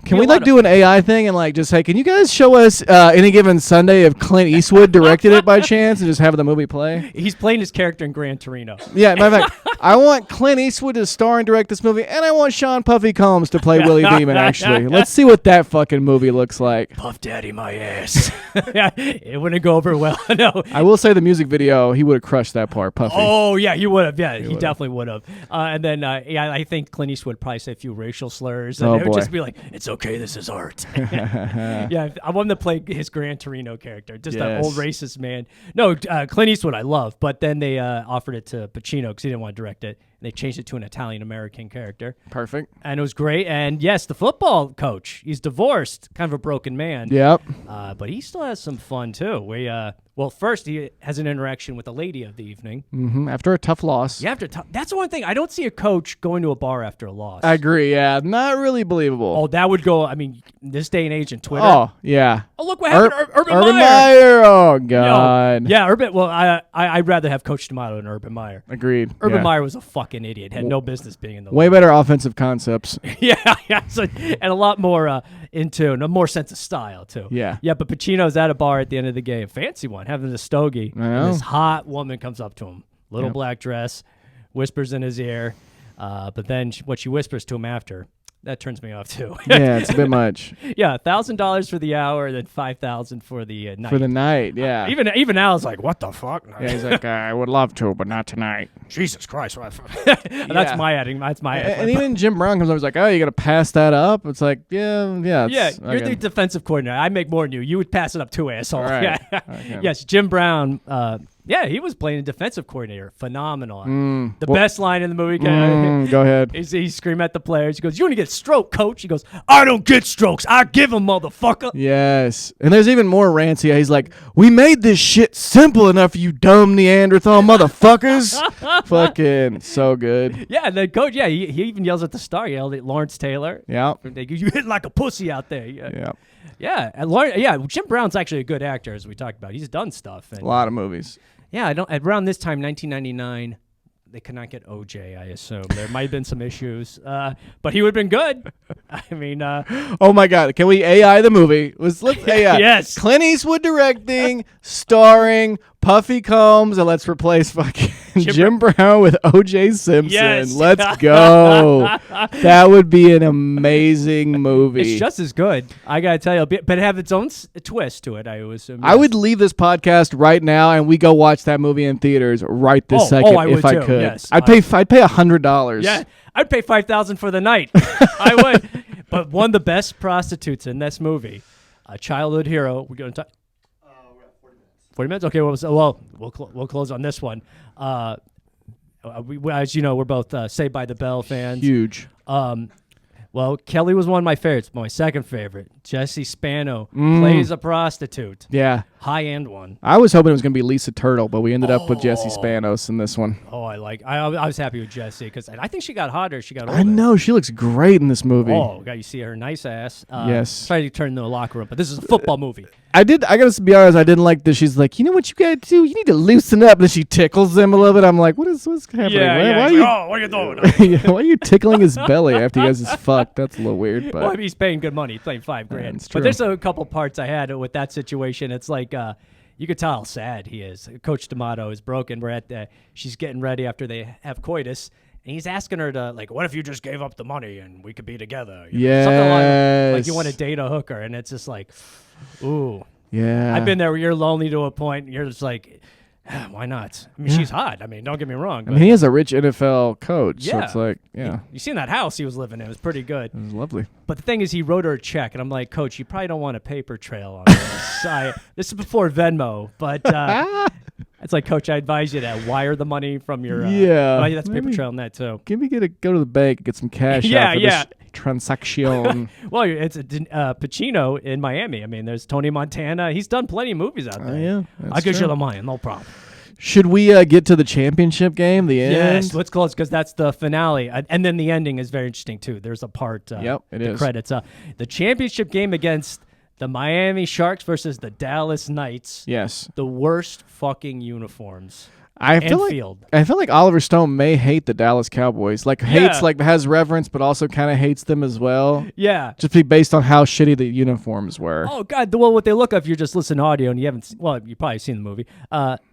S2: Can we do an AI thing and like just say, can you guys show us any given Sunday if Clint Eastwood directed it by chance and just have the movie play?
S1: He's playing his character in Gran Torino.
S2: Yeah, matter of fact, I want Clint Eastwood to star and direct this movie, and I want Sean Puffy Combs to play Willie Beeman, actually. Let's see what that fucking movie looks like.
S1: Puff Daddy my ass. Yeah, it wouldn't go over well. No.
S2: I will say the music video, he would have crushed that part, Puffy.
S1: Oh, yeah, he would have. Yeah, he definitely would have. And then I think Clint Eastwood would probably say a few racial slurs, and it would just be like, it's okay, this is art. Yeah, I want him to play his Gran Torino character, just that old racist man. No, Clint Eastwood I love, but then they offered it to Pacino because he didn't want to direct it. And they changed it to an Italian-American character. Perfect. And it was great. And yes, the football coach, he's divorced, kind of a broken man.
S2: Yep.
S1: But he still has some fun, too. First he has an interaction with the lady of the evening.
S2: Mm-hmm. After a tough loss.
S1: Yeah, that's the one thing. I don't see a coach going to a bar after a loss.
S2: I agree, yeah. Not really believable.
S1: Oh, that would go, this day and age in Twitter.
S2: Oh, yeah.
S1: Oh, look what happened to Urban Meyer.
S2: Meyer. Oh, God.
S1: Yeah, Urban. Well, I'd rather have Coach D'Amato than Urban Meyer.
S2: Agreed.
S1: Urban Meyer was a fucking idiot. Had no business being in the
S2: way
S1: league.
S2: Better offensive concepts.
S1: Yeah. So, and a lot more in tune, a more sense of style, too.
S2: Yeah.
S1: Yeah, but Pacino's at a bar at the end of the game. Fancy one, having a stogie. And this hot woman comes up to him. Little black dress, whispers in his ear. But then what she whispers to him after, that turns me off too.
S2: Yeah, it's a bit much.
S1: Yeah, $1,000 for the hour, and then $5,000 for the night.
S2: For the night, yeah.
S1: Even Al's like, what the fuck?
S2: Yeah, he's like, I would love to, but not tonight.
S1: Jesus Christ! That's my adding. That's my.
S2: And even Jim Brown comes over, he's like, oh, you got to pass that up. It's like, yeah.
S1: You're the defensive coordinator. I make more than you. You would pass it up too, asshole.
S2: Right.
S1: Yeah.
S2: Okay.
S1: Yes, Jim Brown. Yeah, he was playing a defensive coordinator. Phenomenal. The best line in the movie.
S2: Go ahead.
S1: He scream at the players. He goes, "You want to get a stroke, coach?" He goes, "I don't get strokes. I give them, motherfucker."
S2: Yes. And there's even more rancy. He's like, we made this shit simple enough, you dumb Neanderthal motherfuckers. Fucking so good.
S1: Yeah, and the coach, he even yells at the star. He yelled at Lawrence Taylor.
S2: Yeah.
S1: You hit like a pussy out there.
S2: Yeah.
S1: Yeah, and Jim Brown's actually a good actor, as we talked about. He's done stuff. And,
S2: A lot of movies.
S1: Yeah, around this time, 1999, they could not get OJ, I assume. There might have been some issues, but he would have been good. I mean,
S2: oh my God, can we AI the movie? Let's AI.
S1: Yes.
S2: Clint Eastwood directing, starring Puffy Combs, and let's replace fucking Jim Brown with OJ Simpson.
S1: Yes.
S2: Let's go. That would be an amazing movie.
S1: It's just as good. I gotta tell you, but it have its own twist to it. I would assume.
S2: I would leave this podcast right now and we go watch that movie in theaters right this second
S1: I
S2: if
S1: would
S2: I
S1: too.
S2: could.
S1: Yes,
S2: I'd pay $100.
S1: Yeah, I'd pay $5,000 for the night. I would. But one of the best prostitutes in this movie, a childhood hero. We're gonna talk. 40 minutes. Okay. We'll close on this one. As you know, we're both Saved by the Bell fans.
S2: Huge.
S1: Well, Kelly was one of my favorites. My second favorite, Jessie Spano, plays a prostitute.
S2: Yeah.
S1: High-end one.
S2: I was hoping it was going to be Lisa Turtle, but we ended up with Jessie Spanos in this one.
S1: Oh, I was happy with Jessie because I think she got hotter. She got older.
S2: I know. She looks great in this movie.
S1: Oh, God, you see her nice ass.
S2: Yes.
S1: Trying to turn into a locker room, but this is a football movie.
S2: I got to be honest, I didn't like this. She's like, you know what you got to do? You need to loosen up. And she tickles him a little bit. I'm like, what's happening?
S1: Yeah. What are you doing?
S2: Why are you tickling his belly after he has his fuck? That's a little weird. But
S1: well, he's paying good money. He's paying $5,000.
S2: It's
S1: But
S2: true.
S1: there's a couple parts I had with that situation. It's like you could tell how sad he is. Coach D'Amato is broken. We're at she's getting ready after they have coitus. And he's asking her to, like, what if you just gave up the money and we could be together? Something like you want to date a hooker. And it's just like, ooh.
S2: Yeah.
S1: I've been there where you're lonely to a point. And you're just like, why not? I mean, she's hot. I mean, don't get me wrong.
S2: I mean, he has a rich NFL coach. So
S1: Yeah.
S2: it's like, yeah.
S1: You seen that house he was living in. It was pretty good.
S2: It was lovely.
S1: But the thing is, he wrote her a check. And I'm like, Coach, you probably don't want a paper trail on this. This is before Venmo. But it's like, Coach, I advise you to wire the money from your that's a paper trail on that, too.
S2: Go to the bank and get some cash out for this transaction.
S1: Well, it's Pacino in Miami. I mean, there's Tony Montana. He's done plenty of movies out there.
S2: Yeah,
S1: I'll get you the money. No problem.
S2: Should we get to the championship game, the end?
S1: Yes, let's close because that's the finale. And then the ending is very interesting, too. There's a part,
S2: it is.
S1: credits. The championship game against the Miami Sharks versus the Dallas Knights.
S2: Yes.
S1: The worst fucking uniforms.
S2: I feel like Oliver Stone may hate the Dallas Cowboys. Has reverence, but also kind of hates them as well.
S1: Yeah.
S2: Just based on how shitty the uniforms were.
S1: Oh, God. Well, what they look up, if you're just listening to audio and you haven't, you've probably seen the movie.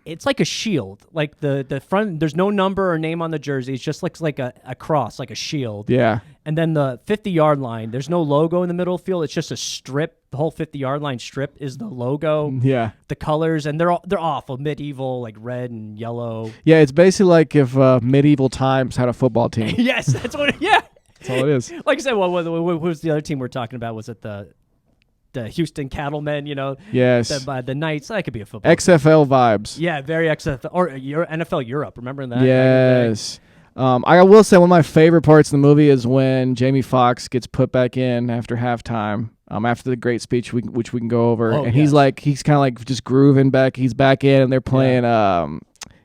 S1: It's like a shield. Like the front, there's no number or name on the jersey. It just looks like a cross, like a shield.
S2: Yeah.
S1: And then the 50-yard line, there's no logo in the middle of the field. It's just a strip. The whole 50-yard line strip is the logo.
S2: Yeah.
S1: The colors, and they're awful. Medieval, like red and yellow.
S2: Yeah, it's basically like if medieval times had a football team.
S1: Yes, that's what. Yeah.
S2: That's all it is.
S1: Like I said, what was the other team we're talking about? Was it the Houston Cattlemen? You know.
S2: Yes.
S1: The Knights. That could be a football.
S2: XFL vibes.
S1: Yeah, very XFL or NFL Europe. Remember that?
S2: Yes. I will say one of my favorite parts of the movie is when Jamie Foxx gets put back in after halftime. After the great speech, which we can go over, and he's kind of like just grooving back. He's back in, and they're playing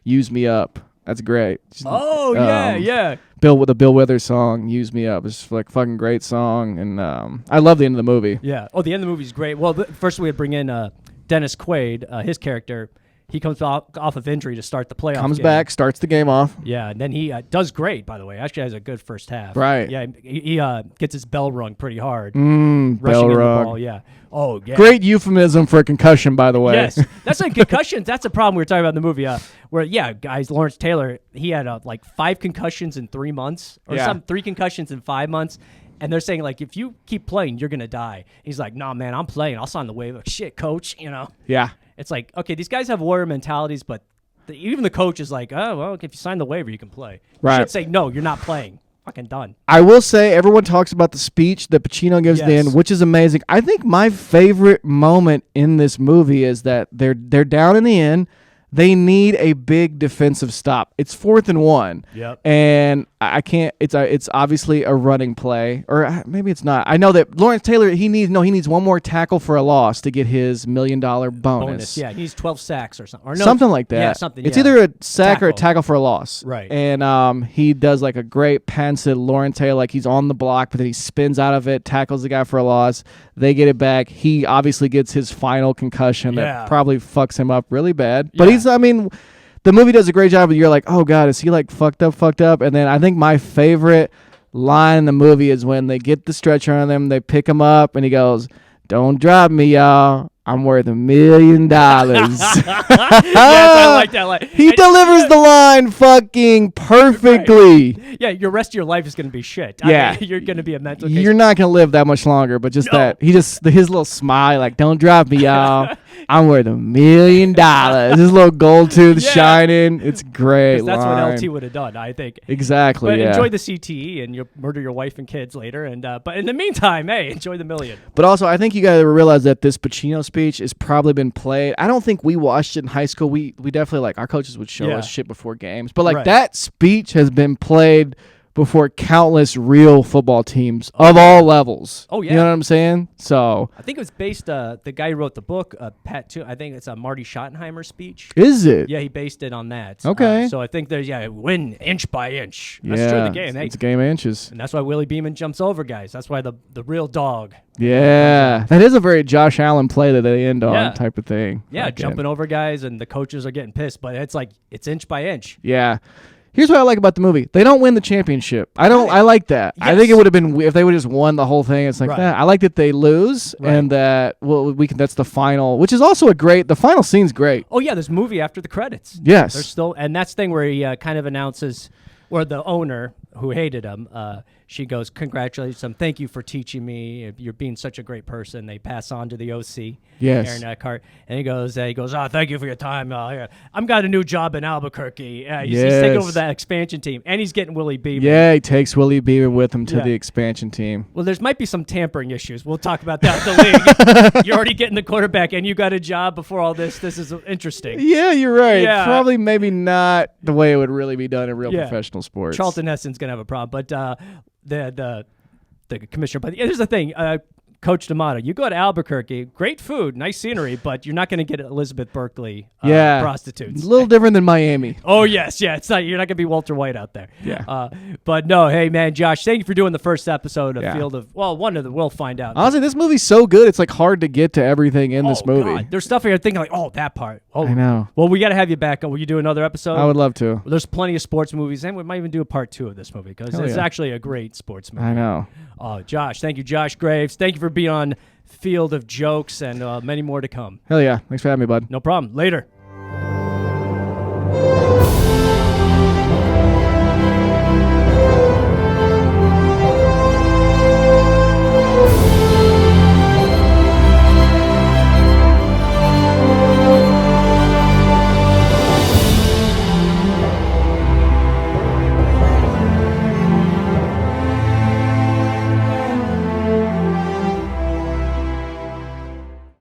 S2: "Use Me Up." That's great.
S1: Oh yeah.
S2: Bill Withers song, "Use Me Up." It's like fucking great song, and I love the end of the movie.
S1: Yeah. Oh, the end of the movie is great. Well, first we would bring in Dennis Quaid, his character. He comes off of injury to start the playoff
S2: Comes
S1: game.
S2: back, starts the game off.
S1: Yeah, and then he does great, by the way. Actually has a good first half.
S2: Right.
S1: Yeah, he gets his bell rung pretty hard.
S2: Bell
S1: rushing in
S2: rung.
S1: the ball, yeah. Oh, yeah.
S2: Great euphemism for a concussion, by the way.
S1: Yes. That's like concussions. That's a problem we were talking about in the movie. Guys, Lawrence Taylor, he had like 5 concussions in 3 months. Or 3 concussions in 5 months. And they're saying, like, if you keep playing, you're going to die. He's like, nah, man, I'm playing. I'll sign the waiver. Shit, coach,
S2: Yeah.
S1: It's like, okay, these guys have warrior mentalities, but even the coach is like, oh, well, if you sign the waiver, you can play. You should say, no, you're not playing. Fucking done.
S2: I will say, everyone talks about the speech that Pacino gives at the end, which is amazing. I think my favorite moment in this movie is that they're down in the end. They need a big defensive stop. It's 4th and 1.
S1: Yep.
S2: And I can't. It's obviously a running play, or maybe it's not. I know that Lawrence Taylor he needs one more tackle for a loss to get his $1 million bonus.
S1: Yeah, he needs 12 sacks or something. Or no,
S2: something like that.
S1: Yeah, something.
S2: It's either a sack or a tackle for a loss.
S1: Right.
S2: And he does like a great pass to Lawrence Taylor, like he's on the block, but then he spins out of it, tackles the guy for a loss. They get it back. He obviously gets his final concussion that probably fucks him up really bad. But the movie does a great job, but you're like, oh, God, is he like fucked up? And then I think my favorite line in the movie is when they get the stretcher on him, they pick him up, and he goes, don't drop me, y'all. I'm worth $1 million.
S1: Yes, I like that line.
S2: He delivers the line fucking perfectly.
S1: Right. Yeah, your rest of your life is going to be shit.
S2: Yeah.
S1: I mean, you're going to be a mental case.
S2: You're not going to live that much longer, but just that. His little smile, like, don't drop me, y'all. I'm worth $1 million. His little gold tooth shining. It's great.
S1: That's what LT would have done, I think.
S2: Exactly.
S1: But enjoy the CTE and you'll murder your wife and kids later. And but in the meantime, hey, enjoy the $1 million.
S2: But also, I think you got to realize that this Pacino speech has probably been played. I don't think we watched it in high school. We definitely, like, our coaches would show us shit before games. But like that speech has been played before countless real football teams of all levels.
S1: Oh, yeah.
S2: You know what I'm saying? So
S1: I think it was based, the guy who wrote the book, Pat, too. I think it's a Marty Schottenheimer speech.
S2: Is it?
S1: Yeah, he based it on that.
S2: Okay.
S1: So I think there's, win inch by inch. That's true of the game.
S2: It's a game of inches.
S1: And that's why Willie Beeman jumps over guys. That's why the real dog.
S2: Yeah. That is a very Josh Allen play that they end on type of thing.
S1: Yeah, jumping over guys and the coaches are getting pissed, but it's like, it's inch by inch.
S2: Yeah. Here's what I like about the movie. They don't win the championship. I like that. Yes. I think it would have been if they would have just won the whole thing. It's like that. I like that they lose and that that's the final, which is also the final scene's great.
S1: Oh yeah, there's a movie after the credits.
S2: Yes.
S1: There's still, and that's the thing where he kind of announces, or the owner who hated him, she goes, congratulations, thank you for teaching me. You're being such a great person. They pass on to the OC, Aaron Eckhart, and he goes, thank you for your time. I'm got a new job in Albuquerque. He's taking over that expansion team, and he's getting Willie Beeman.
S2: Yeah, he takes Willie Beeman with him to the expansion team.
S1: Well, there's might be some tampering issues. We'll talk about that in the league. You're already getting the quarterback, and you got a job before all this. This is interesting.
S2: Yeah, you're right. Yeah. Probably maybe not the way it would really be done in real professional sports.
S1: Charlton Heston's going to have a problem, but the commissioner. But here's the thing, Coach D'Amato, you go to Albuquerque, great food, nice scenery, but you're not going to get Elizabeth Berkley prostitutes.
S2: A little different than Miami.
S1: Oh yes, it's not. You're not going to be Walter White out there.
S2: Yeah.
S1: But no, hey man, Josh, thank you for doing the first episode of Field of. Well, one of them we'll find out.
S2: Honestly, this movie's so good, it's like hard to get to everything in this movie.
S1: God. There's stuff here thinking like, oh, that part. Oh,
S2: I know.
S1: Well, we got to have you back. Will you do another episode?
S2: I would love to.
S1: Well, there's plenty of sports movies, and we might even do a part 2 of this movie because it's actually a great sports movie.
S2: I know.
S1: Josh, thank you, Josh Graves. Thank you for being on Field of Jokes and many more to come.
S2: Hell yeah. Thanks for having me, bud.
S1: No problem. Later.